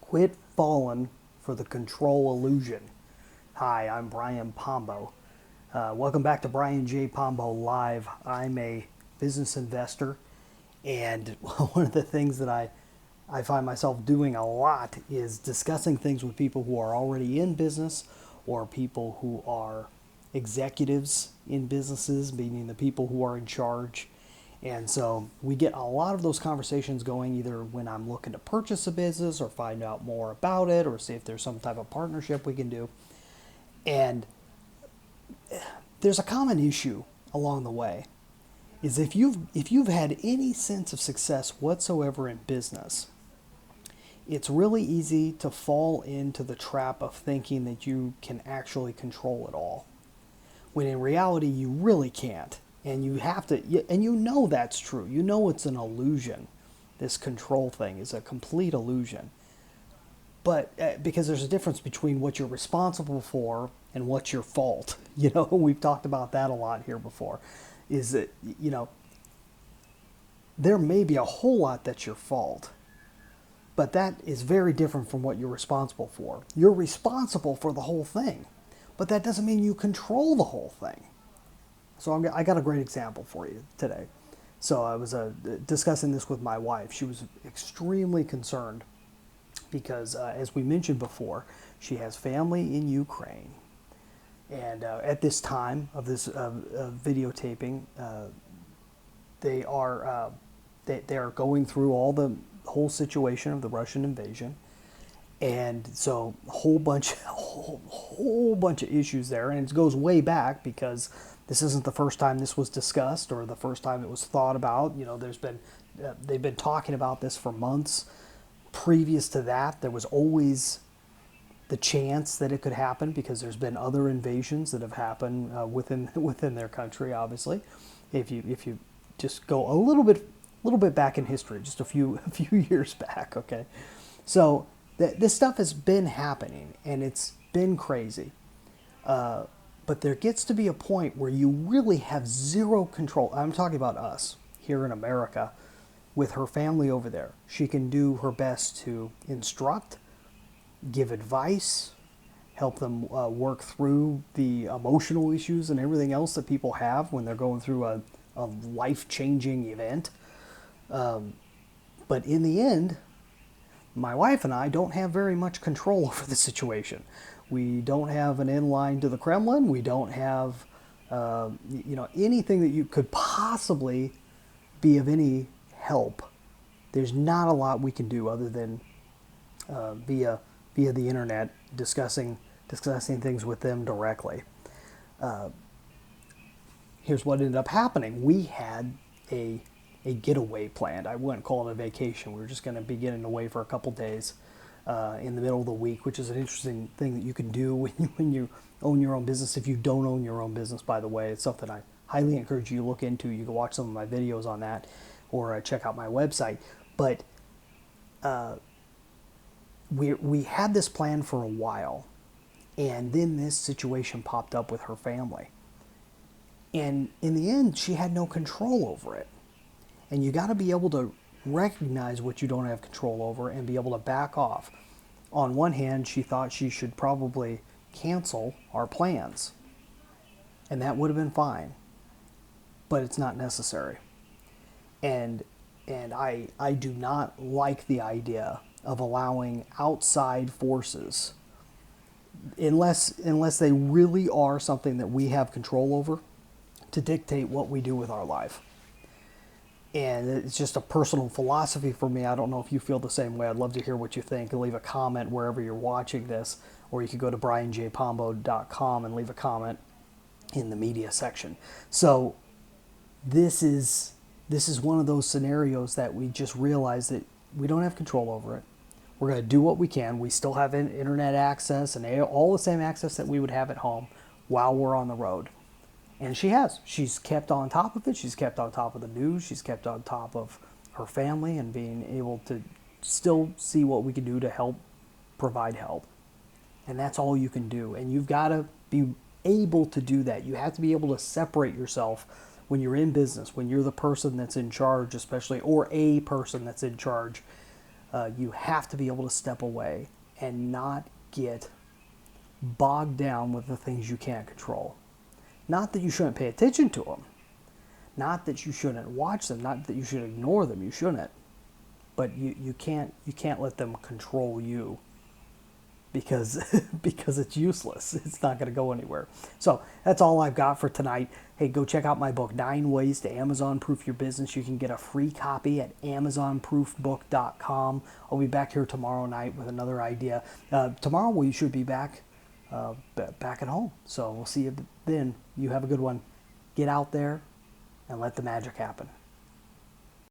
Quit falling for the control illusion. Hi, I'm Brian Pombo. Welcome back to Brian J. Pombo Live. I'm a business investor, and one of the things that I find myself doing a lot is discussing things with people who are already in business or people who are executives in businesses, meaning the people who are in charge. And so we get a lot of those conversations going either when I'm looking to purchase a business or find out more about it or see if there's some type of partnership we can do. And there's a common issue along the way is if you've had any sense of success whatsoever in business, it's really easy to fall into the trap of thinking that you can actually control it all, when in reality you really can't. And you have to, and you know that's true. You know it's an illusion. This control thing is a complete illusion. But because there's a difference between what you're responsible for and what's your fault. We've talked about that a lot here before. Is that, there may be a whole lot that's your fault, but that is very different from what you're responsible for. You're responsible for the whole thing, but that doesn't mean you control the whole thing. So I got a great example for you today. So I was discussing this with my wife. She was extremely concerned because, as we mentioned before, she has family in Ukraine. And at this time of this videotaping, they are going through the whole situation of the Russian invasion. And so a whole bunch of issues there, and it goes way back because this isn't the first time this was discussed or the first time it was thought about. They've been talking about this for months. Previous to that, there was always the chance that it could happen because there's been other invasions that have happened within their country. Obviously, if you just go a little bit back in history, just a few years back. Okay, so this stuff has been happening and it's been crazy. But there gets to be a point where you really have zero control. I'm talking about us here in America with her family over there. She can do her best to instruct, give advice, help them work through the emotional issues and everything else that people have when they're going through a life-changing event. But in the end, my wife and I don't have very much control over the situation. We don't have an in-line to the Kremlin. We don't have, anything that you could possibly be of any help. There's not a lot we can do other than via the internet discussing things with them directly. Here's what ended up happening. We had a getaway planned. I wouldn't call it a vacation. We were just going to be getting away for a couple days in the middle of the week, which is an interesting thing that you can do when you own your own business. If you don't own your own business, by the way, it's something I highly encourage you to look into. You can watch some of my videos on that or check out my website. But we had this plan for a while, and then this situation popped up with her family. And in the end, she had no control over it. And you got to be able to recognize what you don't have control over and be able to back off. On one hand, she thought she should probably cancel our plans, and that would have been fine, but it's not necessary. And I do not like the idea of allowing outside forces, unless they really are something that we have control over, to dictate what we do with our life. And it's just a personal philosophy for me. I don't know if you feel the same way. I'd love to hear what you think and leave a comment wherever you're watching this. Or you could go to brianjpombo.com and leave a comment in the media section. So this is one of those scenarios that we just realize that we don't have control over it. We're going to do what we can. We still have internet access and all the same access that we would have at home while we're on the road. And she has. She's kept on top of it. She's kept on top of the news. She's kept on top of her family and being able to still see what we can do to help provide help. And that's all you can do. And you've got to be able to do that. You have to be able to separate yourself when you're in business, when you're the person that's in charge, especially, or a person that's in charge. You have to be able to step away and not get bogged down with the things you can't control. Not that you shouldn't pay attention to them, not that you shouldn't watch them, not that you should ignore them. You shouldn't, but you can't let them control you, because because it's useless. It's not going to go anywhere. So that's all I've got for tonight. Hey, go check out my book, 9 Ways to Amazon Proof Your Business. You can get a free copy at amazonproofbook.com. I'll be back here tomorrow night with another idea. Tomorrow we should be back back at home. So we'll see you then. You have a good one. Get out there and let the magic happen.